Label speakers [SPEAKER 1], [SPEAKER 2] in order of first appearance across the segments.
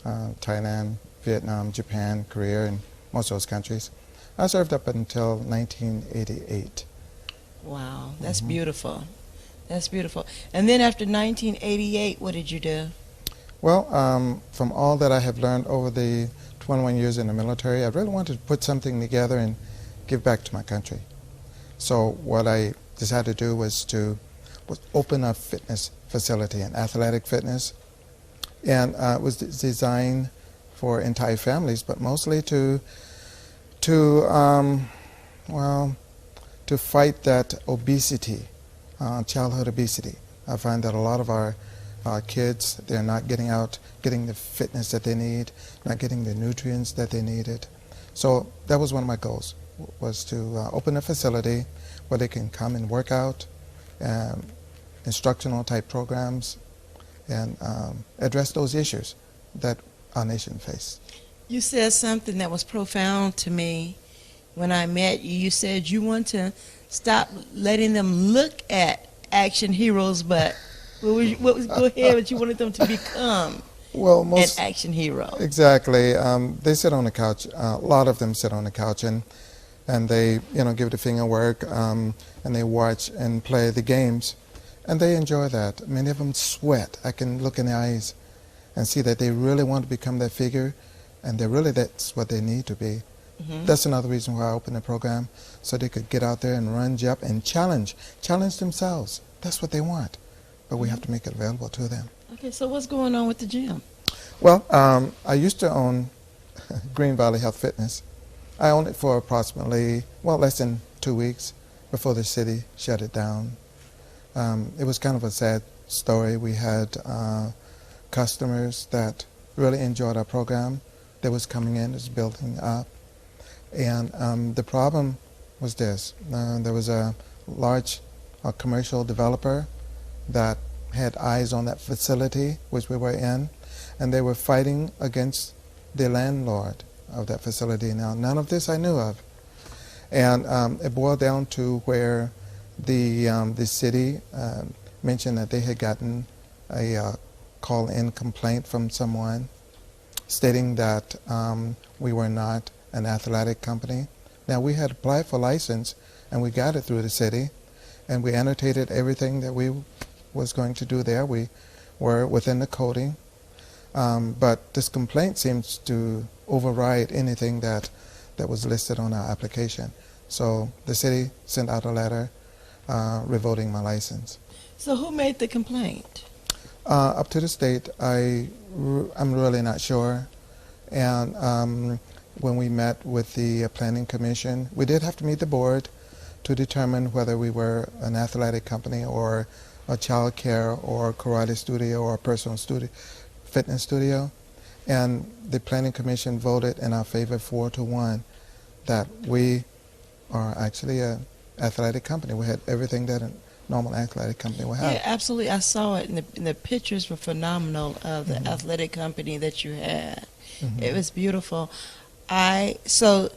[SPEAKER 1] Thailand, Vietnam, Japan, Korea, and most of those countries. I served up until 1988.
[SPEAKER 2] Wow, that's beautiful. That's beautiful. And then after 1988, what did you do?
[SPEAKER 1] Well, from all that I have learned over the 21 years in the military, I really wanted to put something together and give back to my country. So what I decided to do was open a fitness facility, an athletic fitness, and it was designed for entire families, but mostly to fight that obesity, childhood obesity. I find that a lot of our kids, they're not getting the fitness that they need, not getting the nutrients that they needed. So that was one of my goals, was to open a facility where they can come and work out, instructional type programs, and address those issues that our nation faces.
[SPEAKER 2] You said something that was profound to me when I met you. You said you want to stop letting them look at action heroes, but go ahead, but you wanted them to become an action hero.
[SPEAKER 1] Exactly. They sit on the couch. A lot of them sit on the couch and they give the finger work and they watch and play the games, and they enjoy that. Many of them sweat. I can look in the eyes and see that they really want to become that figure, and that's what they need to be. That's another reason why I opened the program, so they could get out there and run, jump, and challenge themselves. That's what they want, but we have to make it available to them.
[SPEAKER 2] Okay, so what's going on with the gym?
[SPEAKER 1] Well, I used to own Green Valley Health Fitness. I owned it for approximately, less than 2 weeks before the city shut it down. It was kind of a sad story. We had customers that really enjoyed our program. That was coming in, it was building up. And the problem was this. There was a large commercial developer that had eyes on that facility, which we were in, and they were fighting against the landlord of that facility. Now, none of this I knew of. And it boiled down to where the city mentioned that they had gotten a call-in complaint from someone stating that we were not an athletic company. Now, we had applied for license, and we got it through the city, and we annotated everything that we was going to do there. We were within the coding, but this complaint seems to override anything that was listed on our application. So the city sent out a letter revoking my license.
[SPEAKER 2] So who made the complaint?
[SPEAKER 1] Up to the state, I'm really not sure. And when we met with the planning commission, we did have to meet the board to determine whether we were an athletic company or a child care or karate studio or a personal studio, fitness studio. And the planning commission voted in our favor 4-1 that we are actually an athletic company. We had everything that a normal athletic company would have.
[SPEAKER 2] Yeah, absolutely. I saw it, and the pictures were phenomenal of the athletic company that you had. It was beautiful. So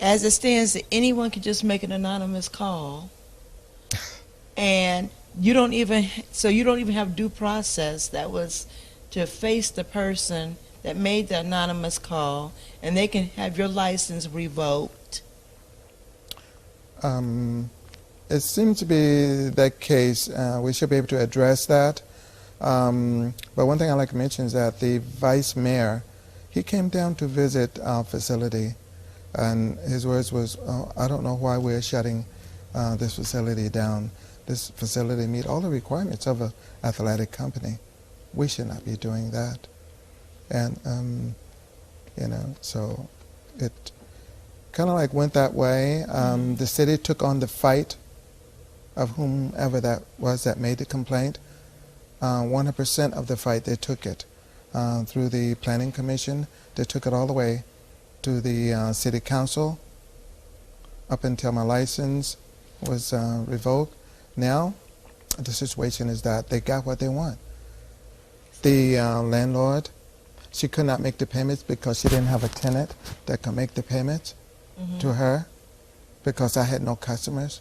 [SPEAKER 2] as it stands, anyone can just make an anonymous call, and you don't even have due process. That was to face the person that made the anonymous call, and they can have your license revoked.
[SPEAKER 1] It seems to be that case. We should be able to address that. But one thing I'd like to mention is that the vice mayor, he came down to visit our facility, and his words was, I don't know why we're shutting this facility down. This facility meets all the requirements of an athletic company. We should not be doing that. And, so it kind of like went that way. The city took on the fight of whomever that was that made the complaint. 100% of the fight, they took it through the planning commission. They took it all the way to the city council up until my license was revoked. Now, the situation is that they got what they want. The landlord, she could not make the payments because she didn't have a tenant that could make the payments to her because I had no customers.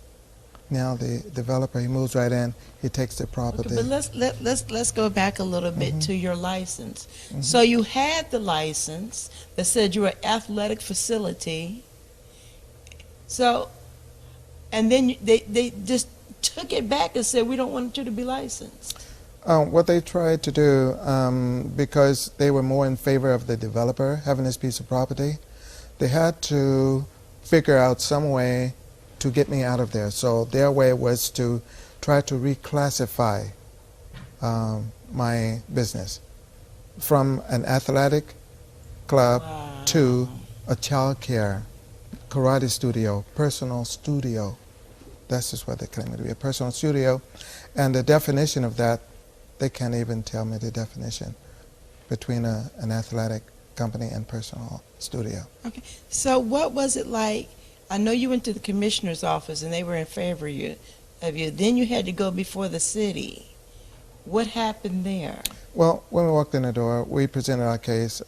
[SPEAKER 1] Now the developer, he moves right in, he takes the
[SPEAKER 2] Okay,
[SPEAKER 1] property.
[SPEAKER 2] but let's go back a little bit to your license.
[SPEAKER 1] Mhm.
[SPEAKER 2] So you had the license that said you were an athletic facility. So, and then they just took it back and said we don't want you to be licensed.
[SPEAKER 1] What they tried to do, because they were more in favor of the developer having this piece of property, they had to figure out some way to get me out of there. So their way was to try to reclassify my business from an athletic club
[SPEAKER 2] Wow.
[SPEAKER 1] to a child care, karate studio, personal studio. That's just what they claim it to be, a personal studio. And the definition of that, they can't even tell me the definition between an athletic company and personal studio.
[SPEAKER 2] Okay. So what was it like? I know you went to the commissioner's office and they were in favor of you. Then you had to go before the city. What happened there?
[SPEAKER 1] Well, when we walked in the door, we presented our case.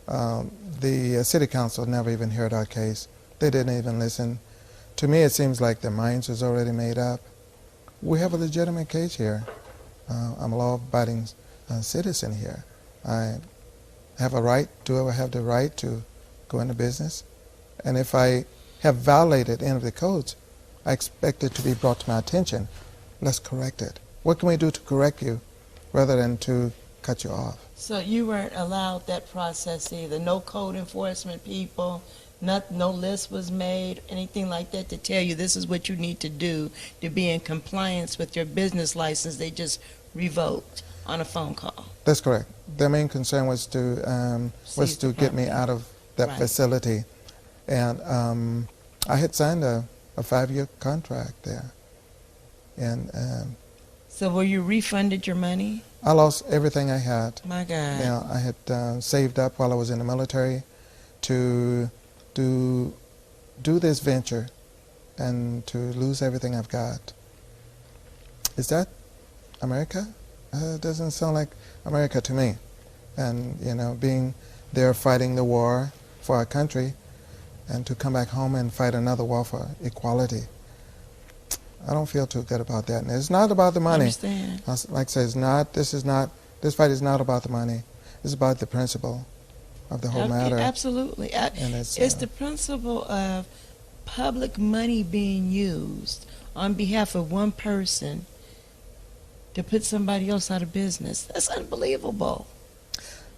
[SPEAKER 1] The city council never even heard our case. They didn't even listen. To me, it seems like their minds was already made up. We have a legitimate case here. I'm a law-abiding citizen here. I have a right. Do I have the right to go into business? And if I have violated any of the codes, I expect it to be brought to my attention. Let's correct it. What can we do to correct you rather than to cut you off?
[SPEAKER 2] So you weren't allowed that process either. No code enforcement people, no list was made, anything like that to tell you this is what you need to do to be in compliance with your business license. They just revoked on a phone call.
[SPEAKER 1] That's correct. Their main concern was to
[SPEAKER 2] Seize the
[SPEAKER 1] get me
[SPEAKER 2] property.
[SPEAKER 1] out of that
[SPEAKER 2] Right.
[SPEAKER 1] facility, and I had signed a 5-year contract there, and
[SPEAKER 2] So were you refunded your money?
[SPEAKER 1] I lost everything I had.
[SPEAKER 2] My God.
[SPEAKER 1] Now I had saved up while I was in the military to do this venture, and to lose everything I've got. Is that America? It doesn't sound like America to me. And being there fighting the war for our country, and to come back home and fight another war for equality, I don't feel too good about that. And it's not about the
[SPEAKER 2] I
[SPEAKER 1] money.
[SPEAKER 2] understand.
[SPEAKER 1] Like I said, this fight is not about the money. It's about the principle of the whole matter.
[SPEAKER 2] Absolutely.
[SPEAKER 1] And
[SPEAKER 2] It's the principle of public money being used on behalf of one person to put somebody else out of business. That's unbelievable.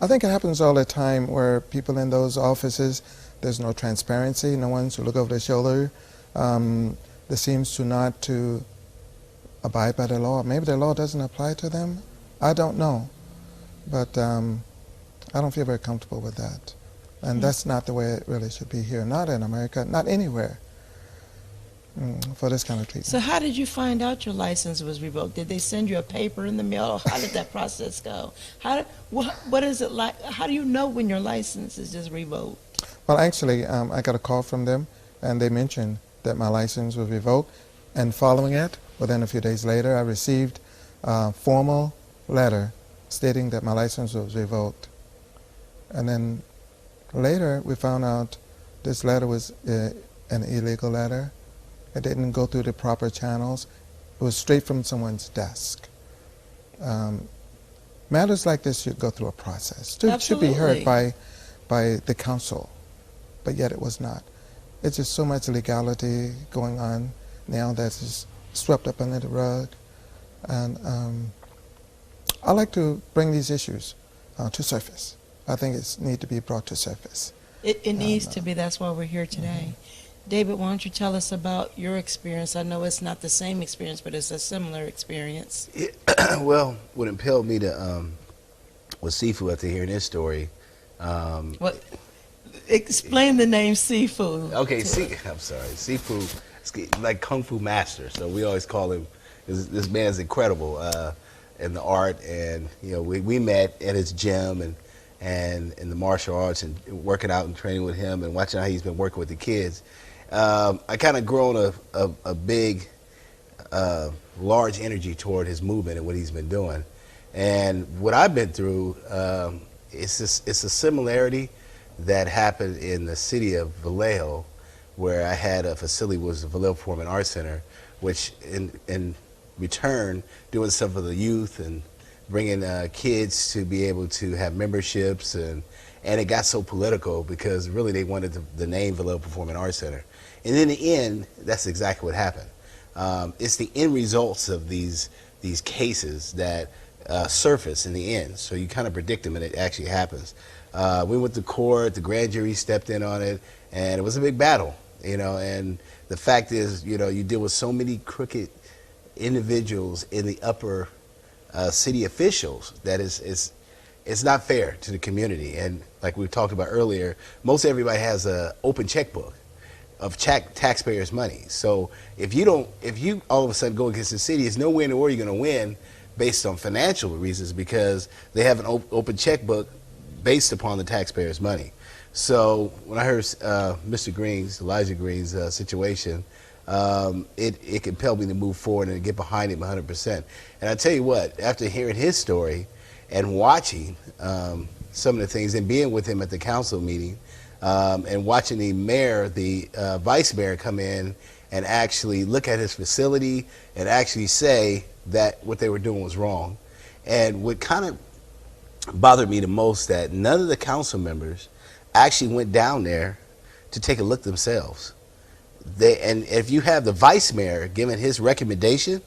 [SPEAKER 1] I think it happens all the time where people in those offices, there's no transparency, no one to look over their shoulder. There seems to not to abide by the law. Maybe the law doesn't apply to them. I don't know. But I don't feel very comfortable with that. And that's not the way it really should be here. Not in America, not anywhere, for this kind of treatment.
[SPEAKER 2] So how did you find out your license was revoked? Did they send you a paper in the mail? How did that process go? What is it like? How do you know when your license is just revoked?
[SPEAKER 1] Well, actually, I got a call from them, and they mentioned that my license was revoked. And following it, within a few days later, I received a formal letter stating that my license was revoked. And then later, we found out this letter was an illegal letter. It didn't go through the proper channels. It was straight from someone's desk. Matters like this should go through a process. It should be heard by the council, but yet it was not. It's just so much legality going on now that's just swept up under the rug. And I like to bring these issues to surface. I think it needs to be brought to surface.
[SPEAKER 2] It needs to be. That's why we're here today. David, why don't you tell us about your experience? I know it's not the same experience, but it's a similar experience.
[SPEAKER 3] Well, what impelled me to was Sifu after hearing his story.
[SPEAKER 2] What? Explain the name Seafood.
[SPEAKER 3] Okay, I'm sorry. Sifu is like Kung Fu master, so we always call him. This man's incredible in the art, and we met at his gym and in the martial arts, and working out and training with him, and watching how he's been working with the kids. I kind of grown a big, large energy toward his movement and what he's been doing, and what I've been through. It's a similarity that happened in the city of Vallejo, where I had a facility, was the Vallejo Performing Arts Center, which in return doing stuff for the youth and bringing kids to be able to have memberships, and it got so political because really they wanted the name Vallejo Performing Arts Center. And in the end, that's exactly what happened. It's the end results of these cases that surface in the end. So you kind of predict them, and it actually happens. We went to court. The grand jury stepped in on it, and it was a big battle. And the fact is, you deal with so many crooked individuals in the upper city officials that it's not fair to the community. And like we talked about earlier, most everybody has an open checkbook of taxpayers' money. So if you all of a sudden go against the city, it's nowhere in the world you're going to win based on financial reasons, because they have an open checkbook based upon the taxpayers' money. So when I heard Elijah Green's situation, it compelled me to move forward and get behind him 100%. And I tell you what, after hearing his story and watching some of the things and being with him at the council meeting, and watching the mayor, the vice mayor come in and actually look at his facility and actually say that what they were doing was wrong. And what kind of bothered me the most, that none of the council members actually went down there to take a look themselves. And if you have the vice mayor giving his recommendation,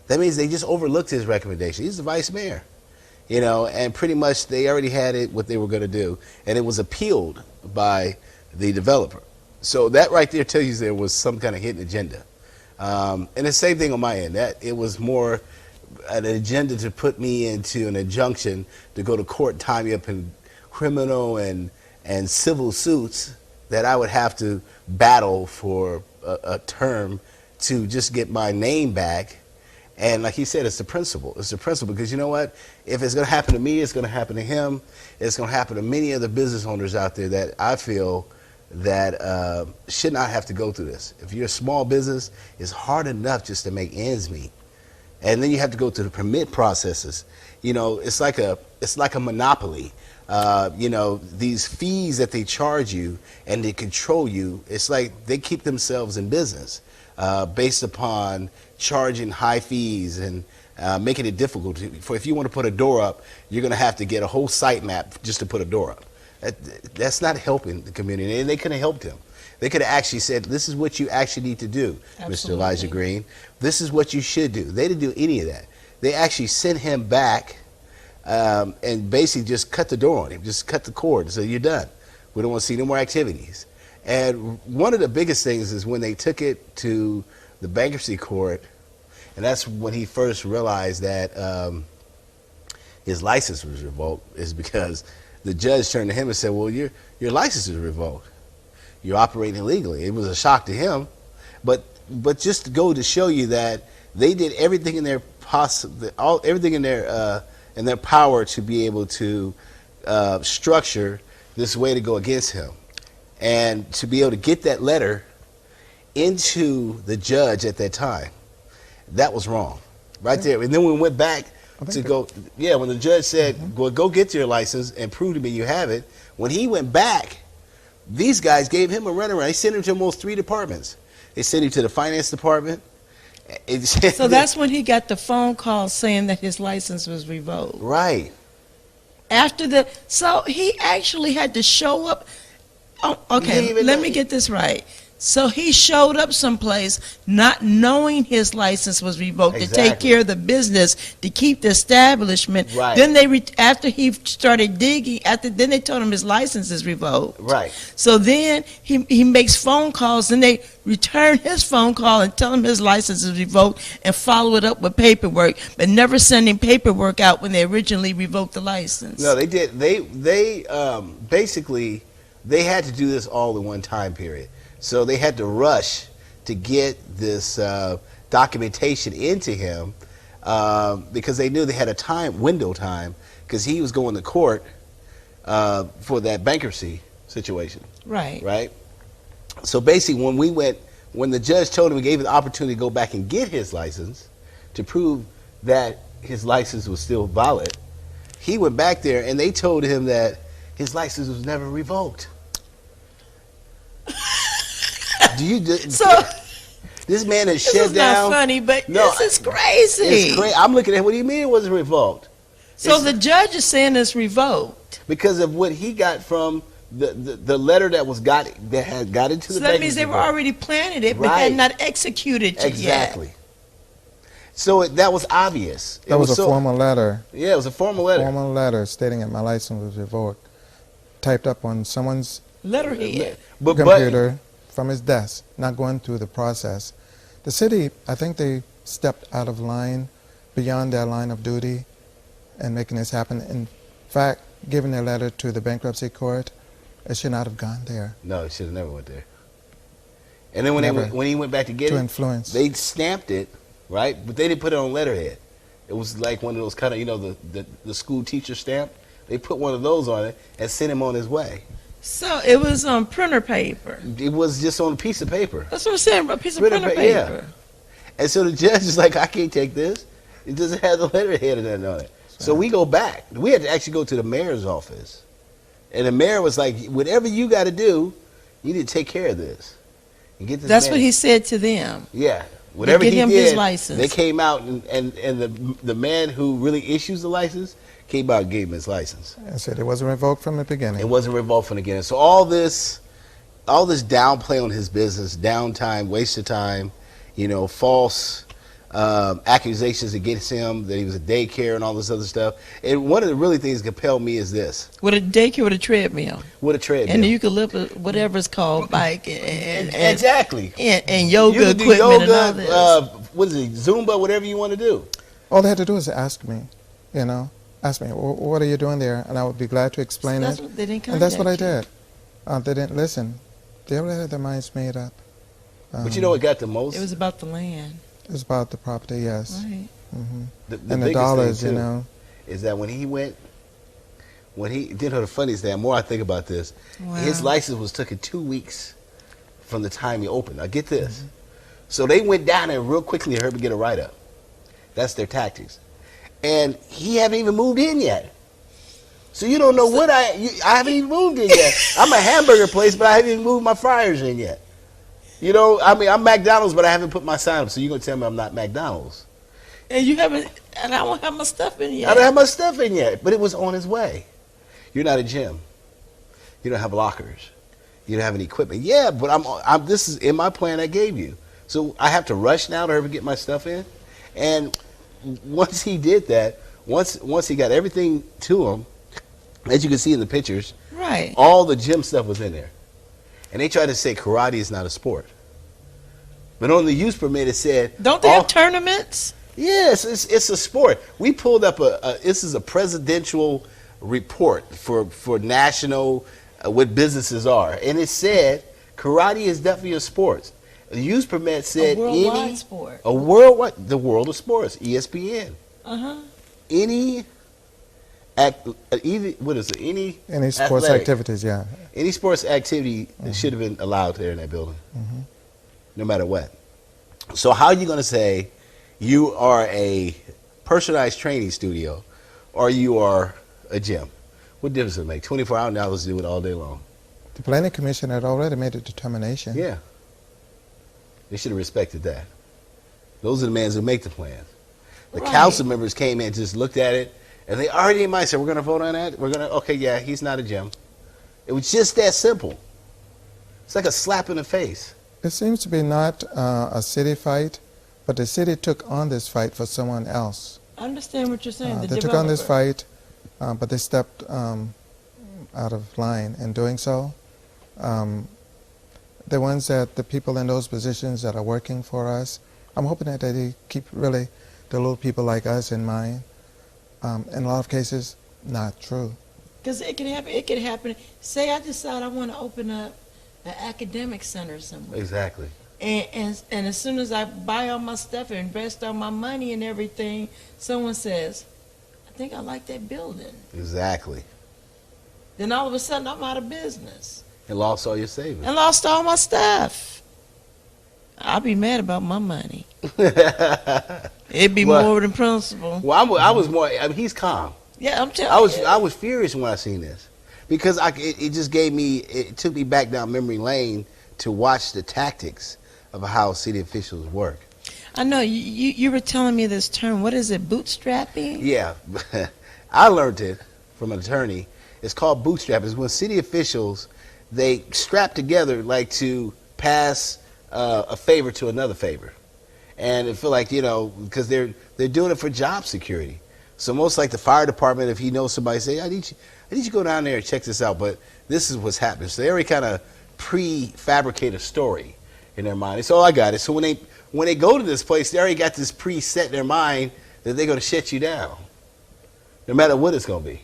[SPEAKER 3] that means they just overlooked his recommendation. He's the vice mayor, and pretty much they already had it what they were going to do, and it was appealed by the developer. So that right there tells you there was some kind of hidden agenda. And the same thing on my end. That it was more an agenda to put me into an injunction to go to court and tie me up in criminal and civil suits that I would have to battle for a term to just get my name back. And like he said, it's the principle. It's the principle, because you know what? If it's going to happen to me, it's going to happen to him. It's going to happen to many other business owners out there that I feel that should not have to go through this. If you're a small business, it's hard enough just to make ends meet. And then you have to go through the permit processes. It's like a monopoly. These fees that they charge you and they control you, it's like they keep themselves in business based upon charging high fees and making it difficult. If you want to put a door up, you're going to have to get a whole site map just to put a door up. That's not helping the community, and they could have helped him. They could have actually said, this is what you actually need to do, Absolutely. Mr. Elijah Green. This is what you should do. They didn't do any of that. They actually sent him back and basically just cut the door on him, just cut the cord and say, you're done. We don't want to see no more activities. And one of the biggest things is when they took it to the bankruptcy court, and that's when he first realized that his license was revoked, is because the judge turned to him and said, well, your license is revoked. You're operating illegally. It was a shock to him, but just to go to show you that they did everything in their everything in their power to be able to structure this way to go against him, and to be able to get that letter into the judge at that time, that was wrong, right there. And then we went back to go, when the judge said, well, go get your license and prove to me you have it. When he went back, these guys gave him a runaround. They sent him to almost 3 departments. They sent him to the finance department.
[SPEAKER 2] So that's when he got the phone call saying that his license was revoked.
[SPEAKER 3] Right.
[SPEAKER 2] So he actually had to show up. Oh, okay, let me get this right. So he showed up someplace not knowing his license was revoked to take care of the business, to keep the establishment.
[SPEAKER 3] Right.
[SPEAKER 2] Then after he started digging, then they told him his license is revoked.
[SPEAKER 3] Right.
[SPEAKER 2] So then he makes phone calls, and they return his phone call and tell him his license is revoked and follow it up with paperwork, but never sending paperwork out when they originally revoked the license.
[SPEAKER 3] No, they did. They basically, they had to do this all in one time period. So they had to rush to get this documentation into him because they knew they had a window time, because he was going to court for that bankruptcy situation.
[SPEAKER 2] Right.
[SPEAKER 3] Right. So basically, when the judge told him, he gave him the opportunity to go back and get his license to prove that his license was still valid, he went back there and they told him that his license was never revoked. Does This man has
[SPEAKER 2] This
[SPEAKER 3] shut
[SPEAKER 2] is
[SPEAKER 3] down.
[SPEAKER 2] not funny, but
[SPEAKER 3] No,
[SPEAKER 2] this is crazy.
[SPEAKER 3] It's crazy. I'm looking at what do you mean it wasn't revoked?
[SPEAKER 2] So
[SPEAKER 3] It's
[SPEAKER 2] the judge is saying it's revoked.
[SPEAKER 3] because of what he got from the letter that had got into the.
[SPEAKER 2] So that means they were already planning it, but
[SPEAKER 3] Right.
[SPEAKER 2] had not executed it
[SPEAKER 3] exactly.
[SPEAKER 2] yet.
[SPEAKER 3] So that was obvious.
[SPEAKER 1] That was a formal letter.
[SPEAKER 3] Yeah, it was a formal letter.
[SPEAKER 1] Formal letter stating that my license was revoked, typed up on someone's
[SPEAKER 2] Letterhead.
[SPEAKER 3] But
[SPEAKER 1] computer from his desk, not going through the process. The city, I think they stepped out of line, beyond their line of duty, and making this happen. In fact, giving their letter to the bankruptcy court, it should not have gone there.
[SPEAKER 3] No, it should have never went there. And then when he went back to get
[SPEAKER 1] To
[SPEAKER 3] it,
[SPEAKER 1] influence.
[SPEAKER 3] they stamped it, right? But they didn't put it on letterhead. It was like one of those kind of, the school teacher stamp. They put one of those on it and sent him on his way.
[SPEAKER 2] So it was on printer paper.
[SPEAKER 3] It was just on a piece of paper.
[SPEAKER 2] That's what I'm saying, a piece of printer paper.
[SPEAKER 3] Yeah. And so the judge is like, I can't take this. It doesn't have the letterhead and nothing on it. So we go back. We had to actually go to the mayor's office. And the mayor was like, whatever you got to do, you need to take care of this. And get this
[SPEAKER 2] That's
[SPEAKER 3] man.
[SPEAKER 2] what he said to them.
[SPEAKER 3] Yeah. Whatever
[SPEAKER 2] get
[SPEAKER 3] he
[SPEAKER 2] him
[SPEAKER 3] did,
[SPEAKER 2] his license.
[SPEAKER 3] they came out and the man who really issues the license came out and gave him his license.
[SPEAKER 1] I said it wasn't revoked from the beginning.
[SPEAKER 3] It wasn't revoked from the beginning. So all this downplay on his business, downtime, waste of time, false accusations against him that he was a daycare and all this other stuff. And one of the really things that compelled me is this.
[SPEAKER 2] With a daycare with a treadmill.
[SPEAKER 3] With a treadmill.
[SPEAKER 2] And you could lift whatever it's called, bike and
[SPEAKER 3] exactly.
[SPEAKER 2] And yoga
[SPEAKER 3] You can do
[SPEAKER 2] equipment
[SPEAKER 3] yoga,
[SPEAKER 2] and all this.
[SPEAKER 3] what is it, Zumba, whatever you want to do.
[SPEAKER 1] All they had to do is ask me, ask me, what are you doing there? And I would be glad to explain
[SPEAKER 2] That's
[SPEAKER 1] it.
[SPEAKER 2] what they didn't
[SPEAKER 1] And that's what I
[SPEAKER 2] contact you.
[SPEAKER 1] did. They didn't listen. They already had their minds made up.
[SPEAKER 3] But you know what got the most?
[SPEAKER 2] It was about the land.
[SPEAKER 1] It was about the property, yes.
[SPEAKER 2] Right.
[SPEAKER 1] Hmm
[SPEAKER 3] The
[SPEAKER 1] And the
[SPEAKER 3] biggest
[SPEAKER 1] dollars,
[SPEAKER 3] thing, too, is that when he the funniest thing, the more I think about this,
[SPEAKER 2] Wow.
[SPEAKER 3] his license was taken 2 weeks from the time he opened. Now get this. So they went down there real quickly to get a write-up. That's their tactics. And he haven't even moved in yet. So you don't know what I haven't even moved in yet. I'm a hamburger place, but I haven't even moved my fryers in yet. I'm McDonald's, but I haven't put my sign up. So you're going to tell me I'm not McDonald's.
[SPEAKER 2] And you haven't, and I don't have my stuff in yet.
[SPEAKER 3] I don't have my stuff in yet, but it was on its way. You're not a gym. You don't have lockers. You don't have any equipment. Yeah, but this is in my plan I gave you. So I have to rush now to get my stuff in. And once he did that, once he got everything to him, as you can see in the pictures,
[SPEAKER 2] Right.
[SPEAKER 3] all the gym stuff was in there. And they tried to say karate is not a sport. But on the use permit it said...
[SPEAKER 2] Don't they have tournaments?
[SPEAKER 3] Yes, it's a sport. We pulled up this is a presidential report for national, what businesses are. And it said karate is definitely a sport. The use permit said
[SPEAKER 2] A worldwide sport.
[SPEAKER 3] A worldwide, the world of sports, ESPN.
[SPEAKER 2] Uh-huh.
[SPEAKER 3] Any
[SPEAKER 1] Any sports
[SPEAKER 3] athletic,
[SPEAKER 1] activities, yeah.
[SPEAKER 3] any sports activity should have been allowed there in that building, no matter what. So how are you going to say you are a personalized training studio or you are a gym? What difference does it make? 24 hours do it all day long.
[SPEAKER 1] The planning commission had already made a determination.
[SPEAKER 3] Yeah. They should have respected that. Those are the men who make the plans. The
[SPEAKER 2] Right.
[SPEAKER 3] council members came in and just looked at it, and they already in mind said, we're going to vote on that? Okay, yeah, he's not a gym. It was just that simple. It's like a slap in the face.
[SPEAKER 1] It seems to be not a city fight, but the city took on this fight for someone else.
[SPEAKER 2] I understand what you're saying.
[SPEAKER 1] They took on this fight, but they stepped out of line in doing so. The people in those positions that are working for us, I'm hoping that they keep really the little people like us in mind. In a lot of cases, not true.
[SPEAKER 2] Because it could happen. Say I decide I want to open up an academic center somewhere.
[SPEAKER 3] Exactly.
[SPEAKER 2] And as soon as I buy all my stuff and invest all my money and everything, someone says, I think I like that building.
[SPEAKER 3] Exactly.
[SPEAKER 2] Then all of a sudden I'm out of business.
[SPEAKER 3] And lost all your savings.
[SPEAKER 2] And lost all my stuff. I'll be mad about my money. It'd be more than principle.
[SPEAKER 3] Well, I was more. He's calm.
[SPEAKER 2] Yeah, I'm telling you.
[SPEAKER 3] I was furious when I seen this because it just gave me. It took me back down memory lane to watch the tactics of how city officials work.
[SPEAKER 2] I know you were telling me this term. What is it? Bootstrapping?
[SPEAKER 3] Yeah, I learned it from an attorney. It's called bootstrapping. It's when city officials, they strap together like to pass a favor to another favor. And it feel like, you know, because they're doing it for job security. So most like the fire department, if he knows somebody, say, I need you to go down there and check this out. But this is what's happening. So they already kind of prefabricate a story in their mind. It's all I got it. So when they go to this place, they already got this preset in their mind that they're going to shut you down, no matter what it's going to be.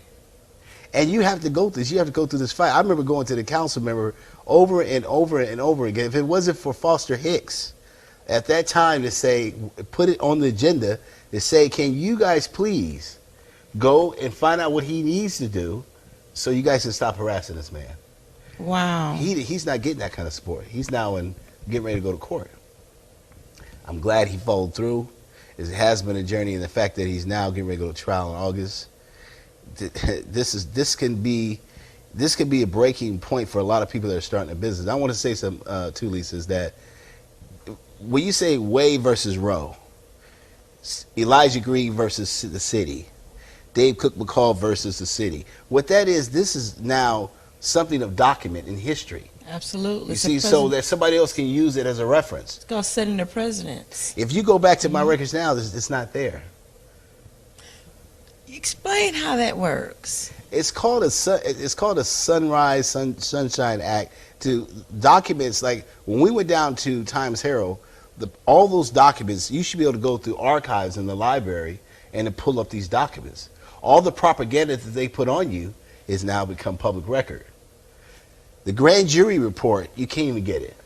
[SPEAKER 3] And you have to go through this. You have to go through this fight. I remember going to the council member over and over and over again. If it wasn't for Foster Hicks at that time to say, put it on the agenda, to say, can you guys please go and find out what he needs to do so you guys can stop harassing this man.
[SPEAKER 2] Wow.
[SPEAKER 3] He's not getting that kind of support. He's now getting ready to go to court. I'm glad he followed through. It has been a journey, and the fact that he's now getting ready to go to trial in August, this can be a breaking point for a lot of people that are starting a business. I want to say some too, Lisa, is that when you say Wade versus Roe, Elijah Green versus the city, Dave Cook McCall versus the city, what that is, this is now something of document in history.
[SPEAKER 2] Absolutely.
[SPEAKER 3] You see, so that somebody else can use it as a reference.
[SPEAKER 2] It's called setting the precedence.
[SPEAKER 3] If you go back to my records now, it's not there.
[SPEAKER 2] Explain how that works.
[SPEAKER 3] It's called a Sunshine Act to documents. Like when we went down to Times Herald, all those documents, you should be able to go through archives in the library and to pull up these documents. All the propaganda that they put on you is now become public record. The grand jury report, you can't even get it.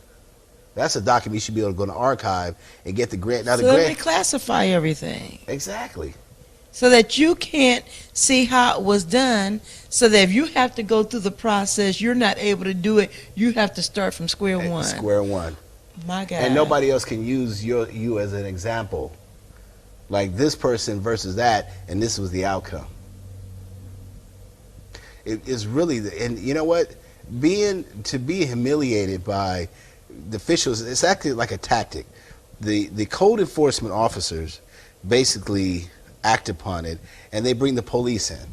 [SPEAKER 3] That's a document you should be able to go to the archive and get the grant. Now,
[SPEAKER 2] so they classify everything.
[SPEAKER 3] Exactly.
[SPEAKER 2] So that you can't see how it was done, so that if you have to go through the process, you're not able to do it. You have to start from square one.
[SPEAKER 3] Square one.
[SPEAKER 2] My God.
[SPEAKER 3] And nobody else can use you as an example. Like this person versus that, and this was the outcome. It is really, and you know what? To be humiliated by the officials, it's actually like a tactic. The code enforcement officers basically act upon it, and they bring the police in.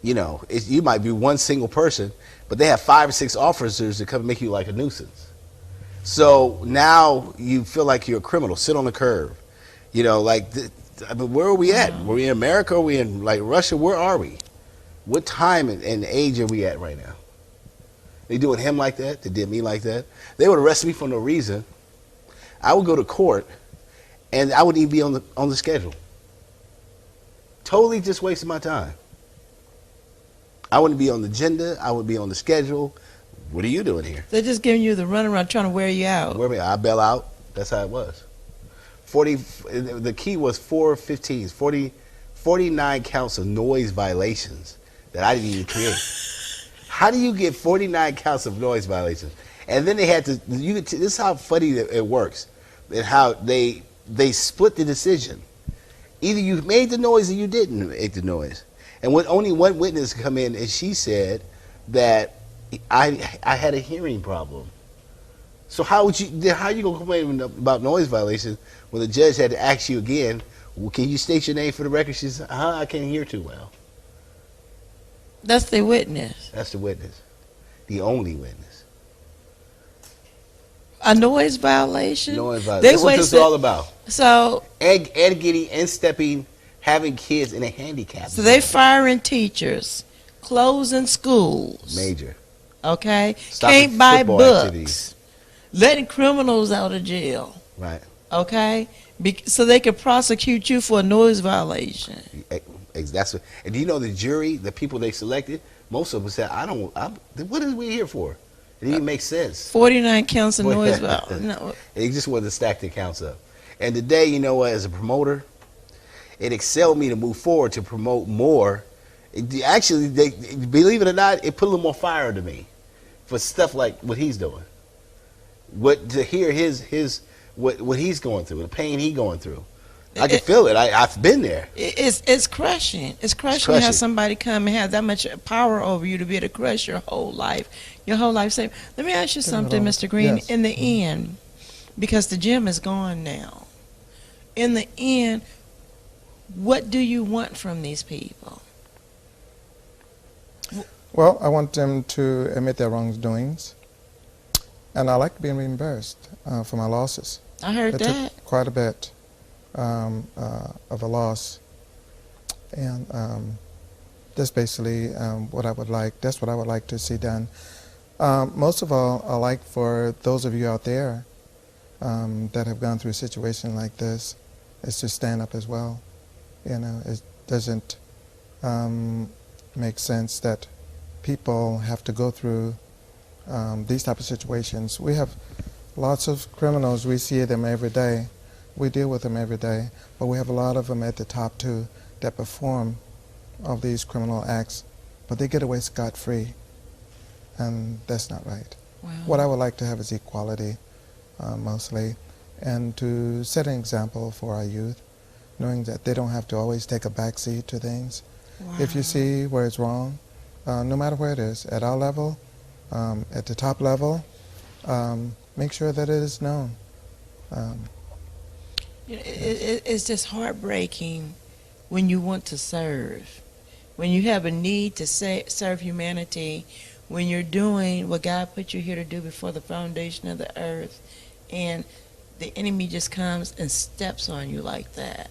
[SPEAKER 3] You know, you might be one single person, but they have 5 or 6 officers that come and make you like a nuisance. So now you feel like you're a criminal. Sit on the curb. You know, like, I mean, where are we at? Were we in America? Are we in like Russia? Where are we? What time and age are we at right now? They doing him like that. They did me like that. They would arrest me for no reason. I would go to court, and I wouldn't even be on the schedule. Totally just wasting my time. I wouldn't be on the agenda. I would be on the schedule. What are you doing here?
[SPEAKER 2] They're just giving you the runaround, trying to wear you out.
[SPEAKER 3] I bail out. That's how it was. The key was 415s, 49 counts of noise violations that I didn't even create. How do you get 49 counts of noise violations? And then they had to. This is how funny it works, and how they split the decision. Either you made the noise or you didn't make the noise. And when only one witness come in, and she said that I had a hearing problem. So how you gonna complain about noise violations when the judge had to ask you again? Well, can you state your name for the record? She said, I can't hear too well.
[SPEAKER 2] That's the witness.
[SPEAKER 3] That's the witness, the only witness.
[SPEAKER 2] A noise violation.
[SPEAKER 3] Noise violation. That's what this is all about.
[SPEAKER 2] So
[SPEAKER 3] getting and stepping, having kids in a handicap.
[SPEAKER 2] So they firing teachers, closing schools.
[SPEAKER 3] Major.
[SPEAKER 2] Okay.
[SPEAKER 3] Stopping
[SPEAKER 2] can't buy books.
[SPEAKER 3] Activities.
[SPEAKER 2] Letting criminals out of jail.
[SPEAKER 3] Right.
[SPEAKER 2] Okay. So they could prosecute you for a noise violation.
[SPEAKER 3] That's what. And do you know the jury, the people they selected? Most of them said, what are we here for? It didn't even make sense.
[SPEAKER 2] 49 counts of noise violation. No.
[SPEAKER 3] They just wanted to stack the counts up. And today, you know what? As a promoter, it excelled me to move forward to promote more. Actually, believe it or not, it put a little more fire into me for stuff like what he's doing. To hear what he's going through, the pain he's going through. I can feel it. I've been there.
[SPEAKER 2] It's crushing. It's crushing to have somebody come and have that much power over you to be able to crush your whole life. Your whole life. Let me ask you something, Mr. Green.
[SPEAKER 1] Yes.
[SPEAKER 2] In the end, because the gym is gone now. In the end, what do you want from these people?
[SPEAKER 1] Well, I want them to admit their wrongdoings, and I like being reimbursed for my losses.
[SPEAKER 2] I heard
[SPEAKER 1] It
[SPEAKER 2] that.
[SPEAKER 1] took quite a bit of a loss, and that's basically what I would like. That's what I would like to see done. Most of all, I like for those of you out there that have gone through a situation like this, is to stand up as well. You know, it doesn't make sense that people have to go through these type of situations. We have lots of criminals. We see them every day. We deal with them every day. But we have a lot of them at the top too that perform of these criminal acts, but they get away scot-free, and that's not right.
[SPEAKER 2] Wow.
[SPEAKER 1] What I would like to have is equality, mostly, and to set an example for our youth, knowing that they don't have to always take a backseat to things.
[SPEAKER 2] Wow.
[SPEAKER 1] If you see where it's wrong, no matter where it is, at our level, at the top level, make sure that it is known.
[SPEAKER 2] It's just heartbreaking when you want to serve, when you have a need to serve humanity, when you're doing what God put you here to do before the foundation of the earth, and the enemy just comes and steps on you like that.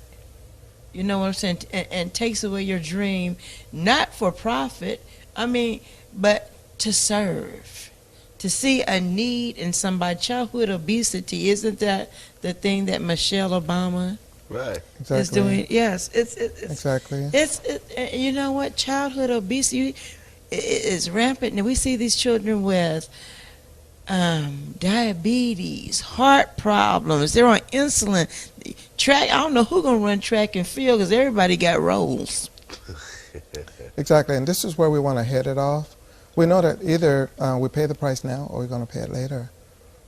[SPEAKER 2] You know what I'm saying? And takes away your dream, not for profit, but to serve. To see a need in somebody. Childhood obesity, isn't that the thing that Michelle Obama
[SPEAKER 1] Exactly.
[SPEAKER 2] is doing? Yes. It's
[SPEAKER 1] Exactly.
[SPEAKER 2] you know what? Childhood obesity is rampant. And we see these children with diabetes, heart problems. They're on insulin. I don't know who's going to run track and field because everybody got roles.
[SPEAKER 1] Exactly, and this is where we want to head it off. We know that either we pay the price now or we're going to pay it later.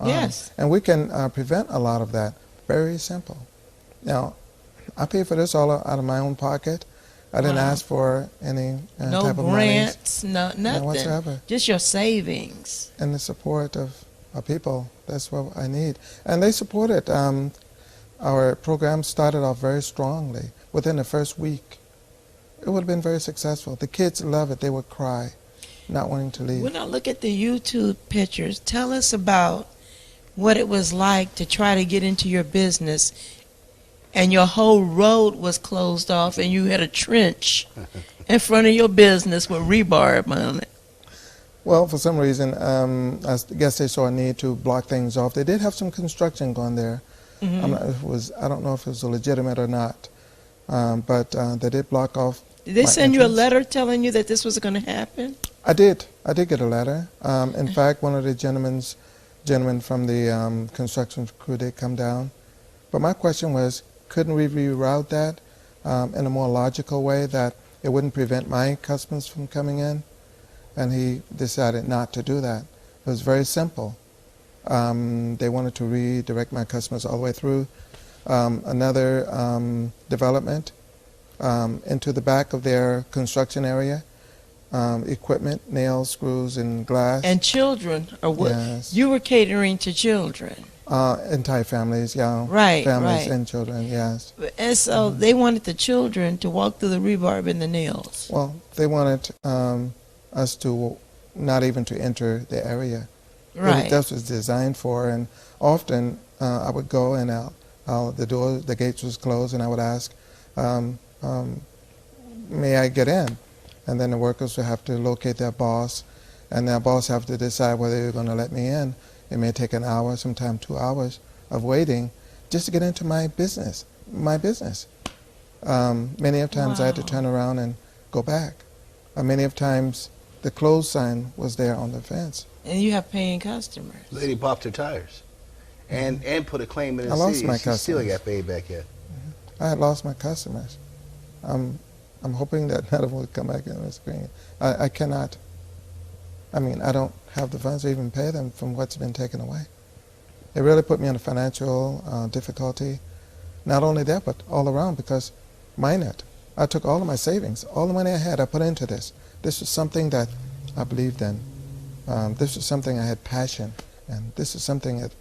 [SPEAKER 2] Yes.
[SPEAKER 1] And we can prevent a lot of that. Very simple. Now, I paid for this all out of my own pocket. I didn't ask for any
[SPEAKER 2] no
[SPEAKER 1] type of
[SPEAKER 2] grants, nothing.
[SPEAKER 1] whatsoever.
[SPEAKER 2] Just your savings.
[SPEAKER 1] And the support of our people. That's what I need. And they support it. Our program started off very strongly. Within the first week, it would have been very successful. The kids love it. They would cry, not wanting to leave.
[SPEAKER 2] When I look at the YouTube pictures, tell us about what it was like to try to get into your business and your whole road was closed off and you had a trench in front of your business with rebar on it.
[SPEAKER 1] Well, for some reason, I guess they saw a need to block things off. They did have some construction going there.
[SPEAKER 2] Mm-hmm.
[SPEAKER 1] I don't know if it was legitimate or not, but they did block off.
[SPEAKER 2] Did they
[SPEAKER 1] my
[SPEAKER 2] send you a
[SPEAKER 1] entrance.
[SPEAKER 2] letter telling you that this was going to happen?
[SPEAKER 1] I did. I did get a letter. In fact, one of the gentlemen from the construction crew did come down. But my question was, couldn't we reroute that in a more logical way that it wouldn't prevent my customers from coming in? And he decided not to do that. It was very simple. They wanted to redirect my customers all the way through another development into the back of their construction area. Equipment, nails, screws, and glass.
[SPEAKER 2] And children, or what?
[SPEAKER 1] Yes.
[SPEAKER 2] You were catering to children.
[SPEAKER 1] Entire families, yeah.
[SPEAKER 2] Right,
[SPEAKER 1] Families
[SPEAKER 2] right.
[SPEAKER 1] and children, yes.
[SPEAKER 2] And so they wanted the children to walk through the rebarb and the nails.
[SPEAKER 1] Well, they wanted us to not even to enter the area.
[SPEAKER 2] Right.
[SPEAKER 1] That was designed for, and often I would go and the gates was closed, and I would ask, may I get in? And then the workers would have to locate their boss, and their boss have to decide whether they're going to let me in. It may take an hour, sometimes 2 hours of waiting just to get into my business. Many of times I had to turn around and go back. Many of times the close sign was there on the fence.
[SPEAKER 2] And you have paying customers.
[SPEAKER 3] Lady popped her tires and put a claim in the
[SPEAKER 1] I lost
[SPEAKER 3] city.
[SPEAKER 1] my
[SPEAKER 3] She still
[SPEAKER 1] customers.
[SPEAKER 3] got paid back yet.
[SPEAKER 1] I had lost my customers. I'm hoping that none of them will come back on the screen. I cannot. I don't have the funds to even pay them from what's been taken away. It really put me in a financial difficulty. Not only that, but all around, because I took all of my savings, all the money I had, I put into this. This was something that I believed in. This was something I had passion, and this is something that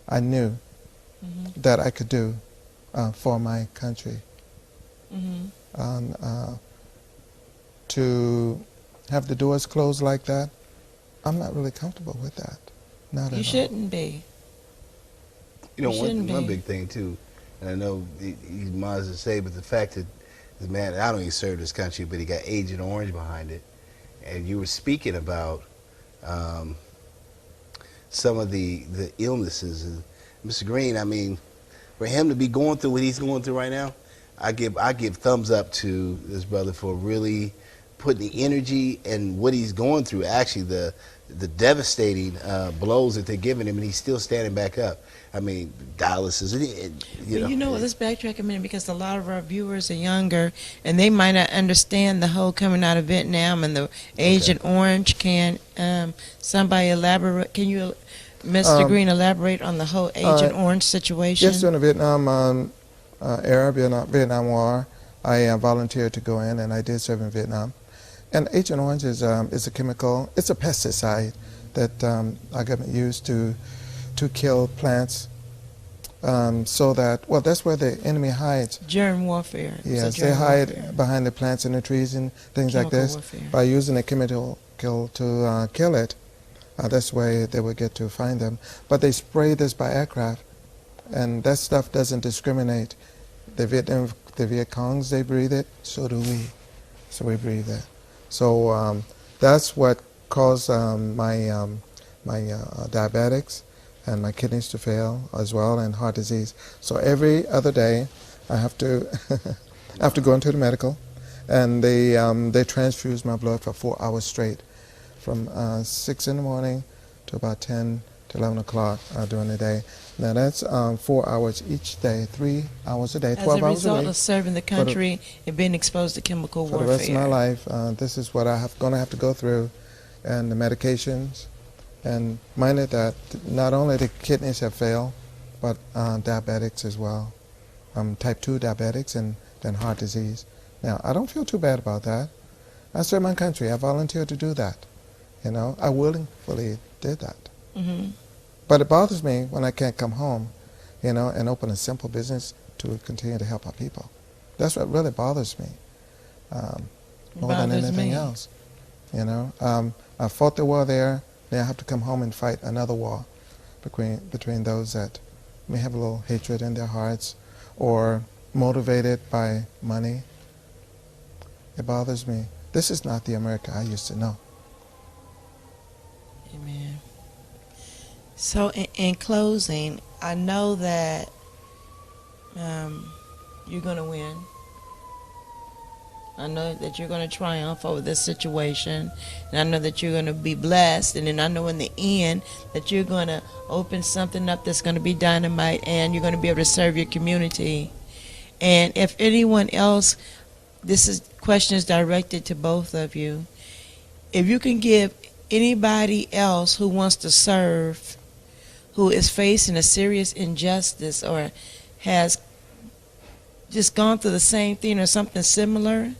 [SPEAKER 1] I knew that I could do for my country. To have the doors closed like that, I'm not really comfortable with that. Not at all.
[SPEAKER 2] You shouldn't be.
[SPEAKER 3] You know,
[SPEAKER 2] You
[SPEAKER 3] one
[SPEAKER 2] shouldn't be.
[SPEAKER 3] big thing too, and I know he's miles to say, but the fact that this man, I don't even serve this country, but he got Agent Orange behind it, and you were speaking about some of the illnesses. And Mr. Green, I mean, for him to be going through what he's going through right now, I give thumbs up to this brother for really putting the energy and what he's going through. Actually, the devastating blows that they're giving him, and he's still standing back up. I mean, dialysis.
[SPEAKER 2] You know what? Let's backtrack a minute, because a lot of our viewers are younger, and they might not understand the whole coming out of Vietnam and the Agent Orange. Can somebody elaborate? Can you, Mr. Green, elaborate on the whole Agent Orange situation?
[SPEAKER 1] Yes, during the Vietnam era, Vietnam War, I volunteered to go in, and I did serve in Vietnam. And Agent Orange is a chemical. It's a pesticide that our government used to kill plants, so that, well, that's where the enemy hides.
[SPEAKER 2] Germ warfare.
[SPEAKER 1] Yes, they hide behind the plants and the trees and things like this.
[SPEAKER 2] Warfare.
[SPEAKER 1] By using a chemical to kill it, that's why they would get to find them. But they spray this by aircraft, and that stuff doesn't discriminate. The Viet Congs, they breathe it, so do we. So we breathe it. So that's what caused my diabetics and my kidneys to fail as well, and heart disease. So every other day I have to go into the medical, and they transfuse my blood for 4 hours straight, from 6 in the morning to about 10 to 11 o'clock during the day. Now that's 4 hours each day, 3 hours a day, 12 hours a week.
[SPEAKER 2] As a result of serving the country and being exposed to chemical warfare.
[SPEAKER 1] For the rest of my life, this is what I'm going to have to go through, and the medications. And mind it that not only the kidneys have failed, but diabetics as well, type 2 diabetics, and then heart disease. Now, I don't feel too bad about that. I serve my country. I volunteered to do that. You know, I willingly did that. But it bothers me when I can't come home, you know, and open a simple business to continue to help our people. That's what really bothers me, more than anything else. You know, I fought the war there. Now I have to come home and fight another war between those that may have a little hatred in their hearts or motivated by money. It bothers me. This is not the America I used to know.
[SPEAKER 2] Amen. So in closing, I know that you're going to win. I know that you're going to triumph over this situation, and I know that you're going to be blessed, and then I know in the end that you're going to open something up that's going to be dynamite, and you're going to be able to serve your community. And if anyone else, question is directed to both of you. If you can give anybody else who wants to serve, who is facing a serious injustice or has just gone through the same thing or something similar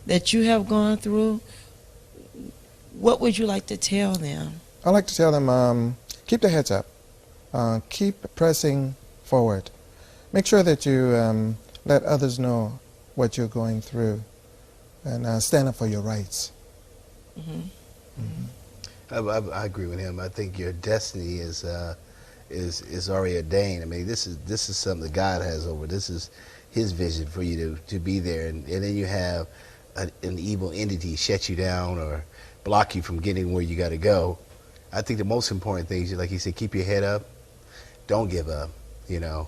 [SPEAKER 2] that you have gone through, what would you like to tell them?
[SPEAKER 1] I'd like to tell them, keep their heads up. Keep pressing forward. Make sure that you let others know what you're going through, and stand up for your rights.
[SPEAKER 3] I agree with him. I think your destiny is already ordained. I mean, this is something that God has over. This is His vision for you to be there, and then you have an evil entity shut you down or block you from getting where you got to go. I think the most important thing is, like he said, keep your head up, don't give up, you know,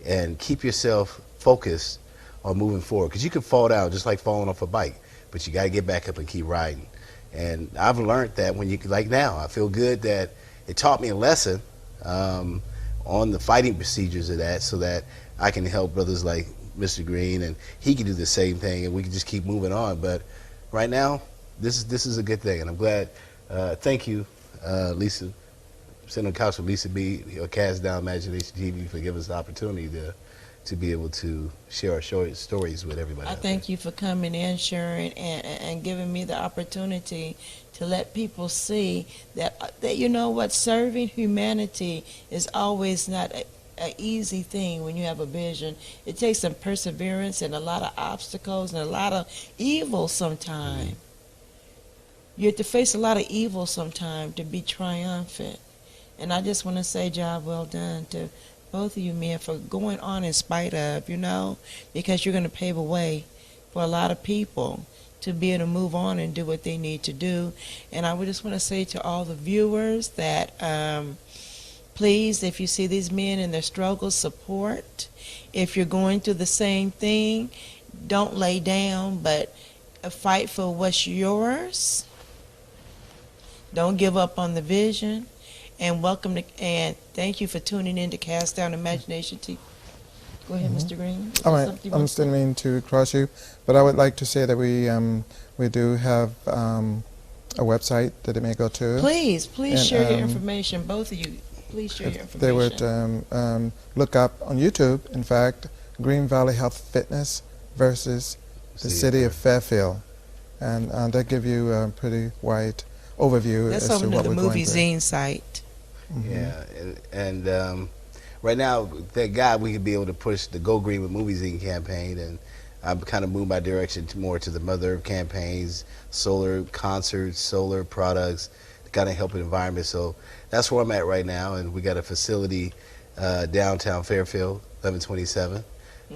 [SPEAKER 3] and keep yourself focused on moving forward, because you can fall down just like falling off a bike, but you got to get back up and keep riding. And I've learned that like now, I feel good that it taught me a lesson on the fighting procedures of that, so that I can help brothers like Mr. Green, and he can do the same thing, and we can just keep moving on. But right now, this is a good thing, and I'm glad. Thank you, Lisa, Senator Council Lisa B, Cast Down Imagination TV, for giving us the opportunity to be able to share our stories with everybody.
[SPEAKER 2] I thank you for coming in, sharing, and giving me the opportunity to let people see that you know what, serving humanity is always not an easy thing when you have a vision. It takes some perseverance and a lot of obstacles and a lot of evil sometimes. You have to face a lot of evil sometimes to be triumphant. And I just want to say, job well done to both of you men for going on in spite of, because you're going to pave a way for a lot of people to be able to move on and do what they need to do. And I would just want to say to all the viewers that please, if you see these men in their struggles, support. If you're going through the same thing, don't lay down, but fight for what's yours. Don't give up on the vision. And welcome to, and thank you for tuning in to Cast Down Imagination TV. Go ahead, Mr. Green.
[SPEAKER 1] All right, I'm still meaning to cross you, but I would like to say that we do have a website that it may go to.
[SPEAKER 2] Please
[SPEAKER 1] And,
[SPEAKER 2] share your information. Both of you, please share your information.
[SPEAKER 1] They would look up on YouTube, in fact, Green Valley Health Fitness versus the city of Fairfield. And they'll give you a pretty wide overview
[SPEAKER 2] That's
[SPEAKER 1] as to
[SPEAKER 2] over
[SPEAKER 1] what
[SPEAKER 2] to the
[SPEAKER 1] we're
[SPEAKER 2] movie
[SPEAKER 1] going through.
[SPEAKER 2] zine site.
[SPEAKER 3] Yeah, and right now, thank God we could be able to push the Go Green with Movie Zine campaign, and I've kind of moved my direction more to the Mother Earth campaigns, solar concerts, solar products, to kind of help the environment. So that's where I'm at right now, and we got a facility downtown Fairfield, 1127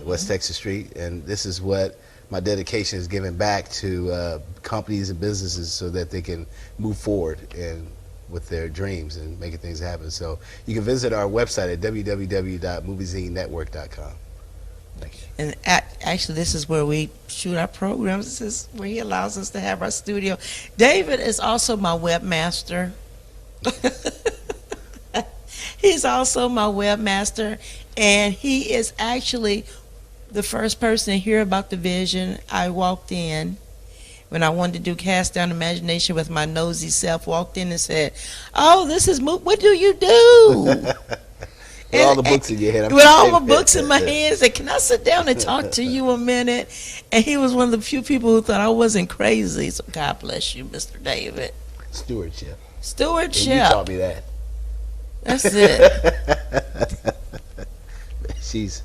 [SPEAKER 3] West Texas Street, and this is what my dedication is giving back to companies and businesses so that they can move forward and with their dreams and making things happen. So you can visit our website at www.moviezinenetwork.com. Thank you.
[SPEAKER 2] And actually, this is where we shoot our programs. This is where he allows us to have our studio. David is also my webmaster. He's also my webmaster, and he is actually the first person to hear about the vision. I walked in when I wanted to do Cast Down Imagination with my nosy self, walked in and said, "Oh, this is, what do you do?"
[SPEAKER 3] With all the books in your head.
[SPEAKER 2] With all my books in my hands, said, "Can I sit down and talk to you a minute?" And he was one of the few people who thought I wasn't crazy. So God bless you, Mr. David.
[SPEAKER 3] Stewardship.
[SPEAKER 2] Stewardship.
[SPEAKER 3] And you taught me that.
[SPEAKER 2] That's it.
[SPEAKER 3] She's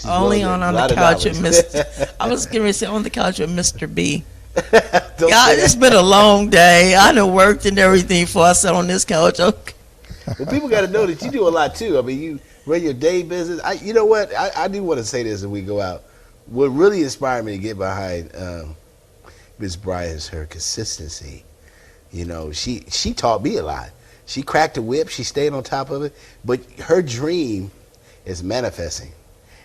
[SPEAKER 2] Only
[SPEAKER 3] well,
[SPEAKER 2] on the couch with Mr. I was going to say on the couch with Mr. B. God, it's been a long day. I done worked and everything before I sat on this couch. Okay.
[SPEAKER 3] Well, people got to know that you do a lot too. I mean, you run your day business. You know what? I do want to say this as we go out. What really inspired me to get behind Ms. Bryant is her consistency. You know, she taught me a lot. She cracked the whip. She stayed on top of it. But her dream is manifesting,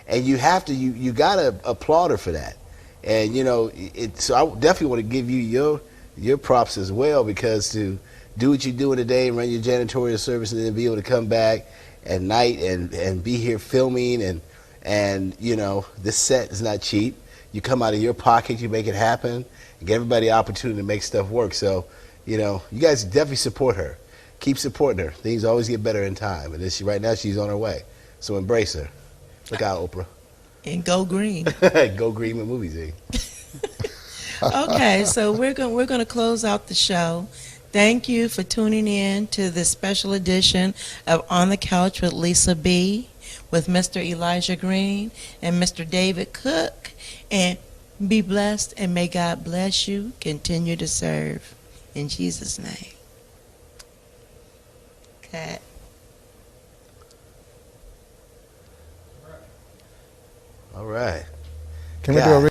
[SPEAKER 3] and you have to. You got to applaud her for that. And you know, so I definitely want to give you your props as well, because to do what you do in the day and run your janitorial service and then be able to come back at night and be here filming and you know, this set is not cheap. You come out of your pocket, you make it happen, and give everybody the opportunity to make stuff work. So, you know, you guys definitely support her. Keep supporting her. Things always get better in time, and right now she's on her way. So embrace her. Look out, Oprah.
[SPEAKER 2] And go green.
[SPEAKER 3] Go green with Movie Zine.
[SPEAKER 2] Okay, so we're going to close out the show. Thank you for tuning in to this special edition of On the Couch with Lisa B, with Mr. Elijah Green and Mr. David Cook. And be blessed, and may God bless you. Continue to serve. In Jesus' name. Okay.
[SPEAKER 3] All right.
[SPEAKER 1] Can we do a